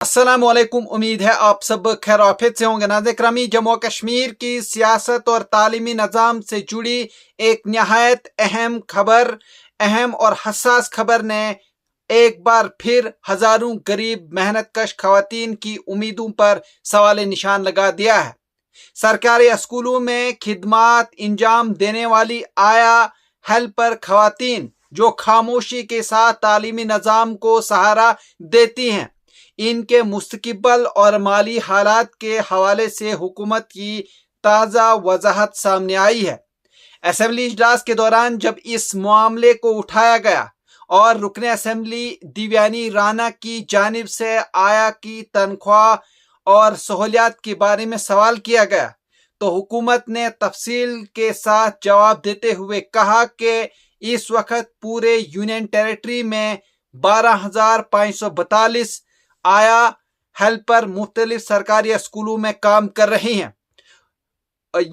अस्सलाम वालेकुम। उम्मीद है आप सब खैर आफियत से होंगे। नाज़रीन ग्रामी, जम्मू कश्मीर की सियासत और तालीमी निज़ाम से जुड़ी एक नहायत अहम और हसास खबर ने एक बार फिर हजारों गरीब मेहनतकश खवातीन की उम्मीदों पर सवाल निशान लगा दिया है। सरकारी स्कूलों में खिदमात इंजाम देने वाली आया हेल्पर खवातीन जो खामोशी के साथ तालीमी निज़ाम को सहारा देती हैं, इनके मुस्तक़बिल और माली हालात के हवाले से हुकूमत की ताज़ा वजाहत सामने आई है। असेंबली इजलास के दौरान जब इस मामले को उठाया गया और रुकने असेंबली दिव्यानी राना की जानिब से आया की तनख्वाह और सहूलियात के बारे में सवाल किया गया, तो हुकूमत ने तफसील के साथ जवाब देते हुए कहा कि इस वक्त पूरे यूनियन टेरिटरी में 12,542 आया हेल्पर मुख्तलिफ सरकारी स्कूलों में काम कर रही हैं।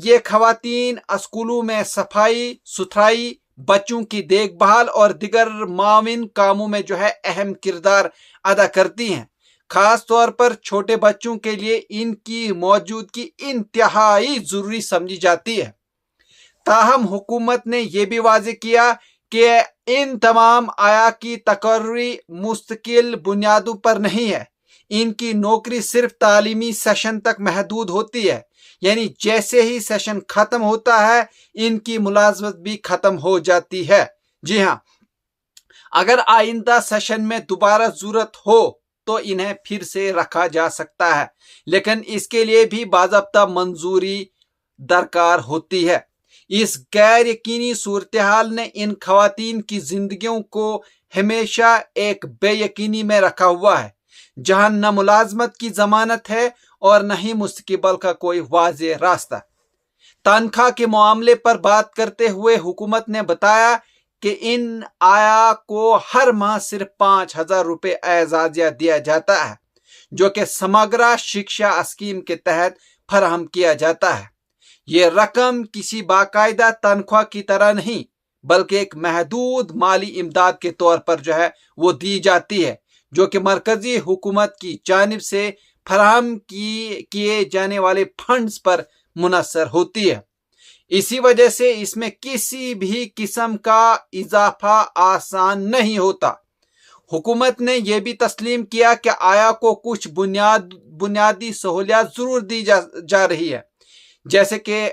ये खवातीन स्कूलों में सफाई सुथराई, बच्चों की देखभाल और दिगर माविन कामों में अहम किरदार अदा करती हैं। खास तौर पर छोटे बच्चों के लिए इनकी मौजूदगी इंतहाई जरूरी समझी जाती है। ताहम हुकूमत ने यह भी वाज़ेह किया कि इन तमाम आया की तकर्री मुस्तकिल बुनियादों पर नहीं है। इनकी नौकरी सिर्फ तालीमी सेशन तक महदूद होती है, यानी जैसे ही सेशन खत्म होता है इनकी मुलाजमत भी खत्म हो जाती है। जी हाँ, अगर आइंदा सेशन में दोबारा जरूरत हो तो इन्हें फिर से रखा जा सकता है, लेकिन इसके लिए भी बाज़ाब्ता मंजूरी दरकार होती है। इस गैर यकीनी सूरत हाल ने इन खवातीन की जिंदगियों को हमेशा एक बेयकीनी में रखा हुआ है, जहां न मुलाजमत की जमानत है और न ही मुस्तक़बिल का कोई वाज़ेह रास्ता। तनख्वाह के मामले पर बात करते हुए हुकूमत ने बताया कि इन आया को हर माह सिर्फ 5,000 रुपये एजाजिया दिया जाता है, जो कि समग्र शिक्षा स्कीम के तहत फराहम किया जाता है। ये रकम किसी बाकायदा तनख्वाह की तरह नहीं, बल्कि एक महदूद माली इमदाद के तौर पर वो दी जाती है, जो कि मरकजी हुकूमत की जानिब से फराहम किए जाने वाले फंड्स पर मुनसर होती है। इसी वजह से इसमें किसी भी किस्म का इजाफा आसान नहीं होता। हुकूमत ने यह भी तस्लीम किया कि आया को कुछ बुनियादी सहूलियात जरूर दी जा रही है, जैसे कि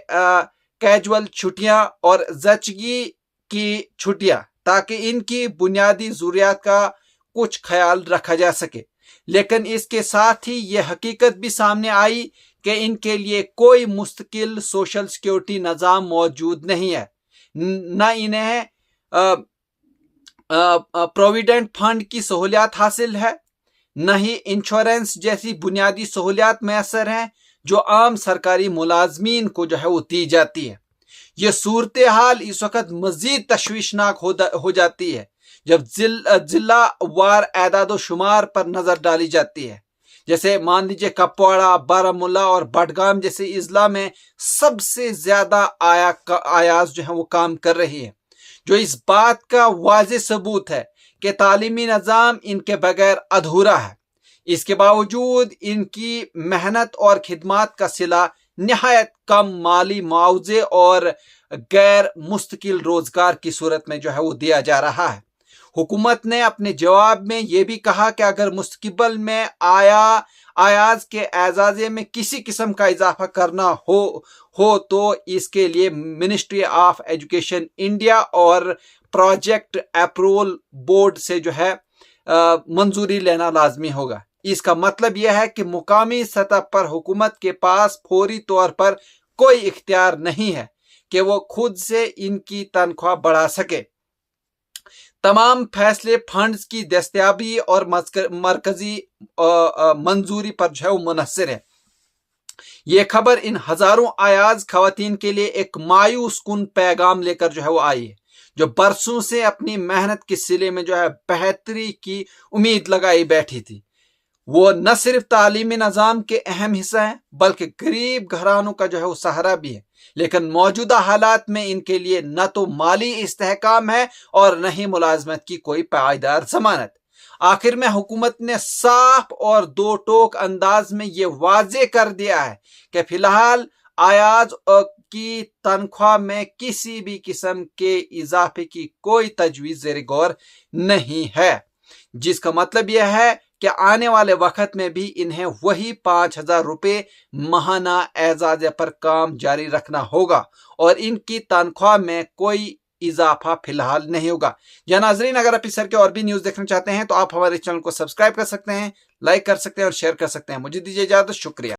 कैजुअल छुट्टियां और जचगी की छुट्टियां, ताकि इनकी बुनियादी जरूरियात का कुछ ख्याल रखा जा सके। लेकिन इसके साथ ही यह हकीकत भी सामने आई कि इनके लिए कोई मुस्तकिल सोशल सिक्योरिटी निज़ाम मौजूद नहीं है। न इन्हें प्रोविडेंट फंड की सहूलियात हासिल है, न ही इंश्योरेंस जैसी बुनियादी सहूलियात मैसर हैं जो आम सरकारी मुलाजमीन को वो दी जाती है। ये सूरत हाल इस वक्त मजीद तशवीशनाक हो जाती है जब जिला वार एदाद शुमार पर नजर डाली जाती है। जैसे मान लीजिए कपवाड़ा, बारामूला और बडगाम जैसे इजला में सबसे ज्यादा आयाज वो काम कर रही है, जो इस बात का वाज़ेह सबूत है कि तालीमी निज़ाम इनके बगैर अधूरा है। इसके बावजूद इनकी मेहनत और खिदमात का सिला निहायत कम माली मुआवजे और गैर मुस्तकिल रोजगार की सूरत में वो दिया जा रहा है। हुकूमत ने अपने जवाब में यह भी कहा कि अगर मुस्तक़बिल में आयाज के एजाजे में किसी किस्म का इजाफा करना हो तो इसके लिए मिनिस्ट्री ऑफ एजुकेशन इंडिया और प्रोजेक्ट अप्रूवल बोर्ड से मंजूरी लेना लाजमी होगा। इसका मतलब यह है कि मुकामी सतह पर हुकूमत के पास फौरी तौर पर कोई इख्तियार नहीं है कि वो खुद से इनकी तनख्वाह बढ़ा सके। तमाम फैसले फंड्स की दस्तयाबी और मरकजी मंजूरी पर मुनहसर है। ये खबर इन हजारों आयाज खवातीन के लिए एक मायूस कुन पैगाम लेकर वो आई है, जो बरसों से अपनी मेहनत के सिले में बेहतरी की उम्मीद लगाई बैठी थी। वो न सिर्फ तालीमी निज़ाम के अहम हिस्सा हैं, बल्कि गरीब घरानों का वो सहारा भी है। लेकिन मौजूदा हालात में इनके लिए न तो माली इस्तेहकाम है और न ही मुलाजमत की कोई पायदार जमानत। आखिर में हुकूमत ने साफ और दो टोक अंदाज में ये वाजे कर दिया है कि फिलहाल अयाज की तनख्वाह में किसी भी किस्म के इजाफे की कोई तजवीज ज़ेर गौर नहीं है, जिसका मतलब यह है कि आने वाले वक्त में भी इन्हें वही 5,000 रुपये माहाना एजाज़ पर काम जारी रखना होगा और इनकी तनख्वाह में कोई इजाफा फिलहाल नहीं होगा। या नाजरीन, अगर आप इस सर के और भी न्यूज़ देखना चाहते हैं तो आप हमारे चैनल को सब्सक्राइब कर सकते हैं, लाइक कर सकते हैं और शेयर कर सकते हैं। मुझे दीजिए इजाज़त, शुक्रिया।